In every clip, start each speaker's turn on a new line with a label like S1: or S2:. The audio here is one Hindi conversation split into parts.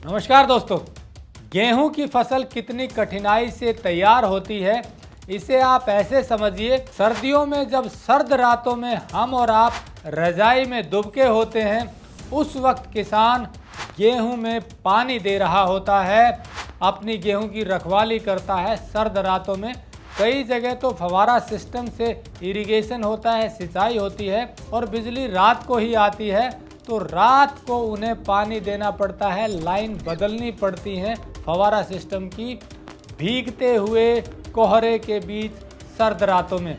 S1: नमस्कार दोस्तों, गेहूं की फसल कितनी कठिनाई से तैयार होती है इसे आप ऐसे समझिए। सर्दियों में जब सर्द रातों में हम और आप रजाई में दुबके होते हैं, उस वक्त किसान गेहूं में पानी दे रहा होता है, अपनी गेहूं की रखवाली करता है। सर्द रातों में कई जगह तो फव्वारा सिस्टम से इरिगेशन होता है, सिंचाई होती है और बिजली रात को ही आती है, तो रात को उन्हें पानी देना पड़ता है, लाइन बदलनी पड़ती है फव्वारा सिस्टम की, भीगते हुए कोहरे के बीच सर्द रातों में।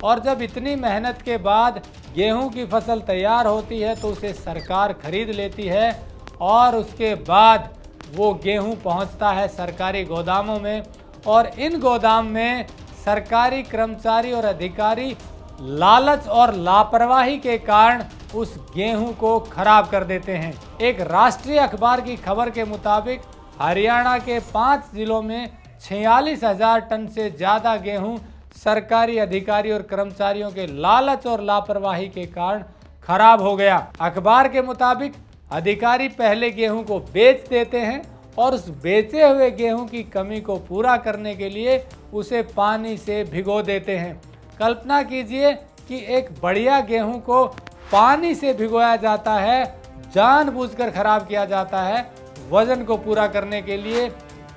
S1: और जब इतनी मेहनत के बाद गेहूं की फसल तैयार होती है तो उसे सरकार खरीद लेती है और उसके बाद वो गेहूं पहुंचता है सरकारी गोदामों में, और इन गोदाम में सरकारी कर्मचारी और अधिकारी लालच और लापरवाही के कारण उस गेहूं को खराब कर देते हैं। एक राष्ट्रीय अखबार की खबर के मुताबिक हरियाणा के 5 जिलों में 46,000 टन से ज़्यादा गेहूं सरकारी अधिकारी और कर्मचारियों के लालच और लापरवाही के कारण खराब हो गया। अखबार के मुताबिक अधिकारी पहले गेहूं को बेच देते हैं और उस बेचे हुए गेहूं की कमी को पूरा करने के लिए उसे पानी से भिगो देते हैं। कल्पना कीजिए कि एक बढ़िया गेहूं को पानी से भिगोया जाता है, जानबूझकर खराब किया जाता है, वजन को पूरा करने के लिए।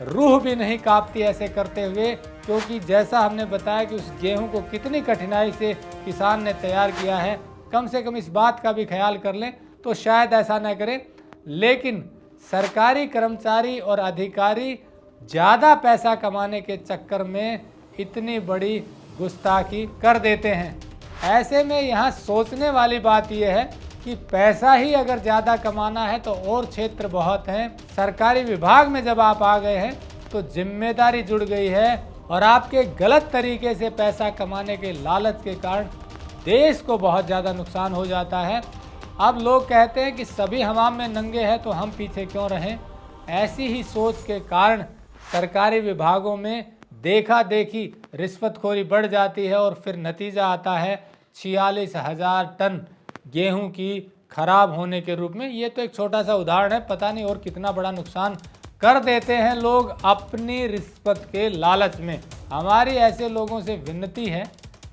S1: रूह भी नहीं कांपती ऐसे करते हुए, क्योंकि जैसा हमने बताया कि उस गेहूं को कितनी कठिनाई से किसान ने तैयार किया है। कम से कम इस बात का भी ख्याल कर लें तो शायद ऐसा न करें, लेकिन सरकारी कर्मचारी और अधिकारी ज़्यादा पैसा कमाने के चक्कर में इतनी बड़ी गुस्ताखी कर देते हैं। ऐसे में यहाँ सोचने वाली बात यह है कि पैसा ही अगर ज़्यादा कमाना है तो और क्षेत्र बहुत हैं। सरकारी विभाग में जब आप आ गए हैं तो जिम्मेदारी जुड़ गई है, और आपके गलत तरीके से पैसा कमाने के लालच के कारण देश को बहुत ज़्यादा नुकसान हो जाता है। अब लोग कहते हैं कि सभी हमाम में नंगे हैं तो हम पीछे क्यों रहें। ऐसी ही सोच के कारण सरकारी विभागों में देखा देखी रिश्वतखोरी बढ़ जाती है और फिर नतीजा आता है 46,000 टन गेहूं की खराब होने के रूप में। ये तो एक छोटा सा उदाहरण है, पता नहीं और कितना बड़ा नुकसान कर देते हैं लोग अपनी रिश्वत के लालच में। हमारी ऐसे लोगों से विनती है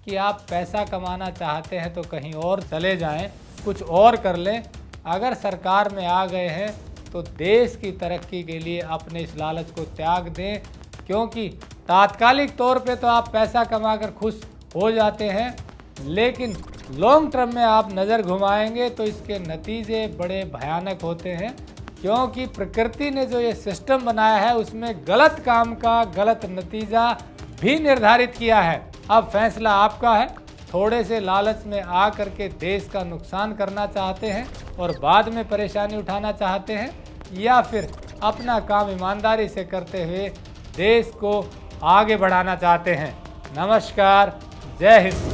S1: कि आप पैसा कमाना चाहते हैं तो कहीं और चले जाएं, कुछ और कर लें। अगर सरकार में आ गए हैं तो देश की तरक्की के लिए अपने इस लालच को त्याग दें, क्योंकि तात्कालिक तौर पे तो आप पैसा कमाकर खुश हो जाते हैं, लेकिन लॉन्ग टर्म में आप नज़र घुमाएंगे तो इसके नतीजे बड़े भयानक होते हैं। क्योंकि प्रकृति ने जो ये सिस्टम बनाया है उसमें गलत काम का गलत नतीजा भी निर्धारित किया है। अब फैसला आपका है, थोड़े से लालच में आ करके देश का नुकसान करना चाहते हैं और बाद में परेशानी उठाना चाहते हैं, या फिर अपना काम ईमानदारी से करते हुए देश को आगे बढ़ाना चाहते हैं। नमस्कार, जय हिंद।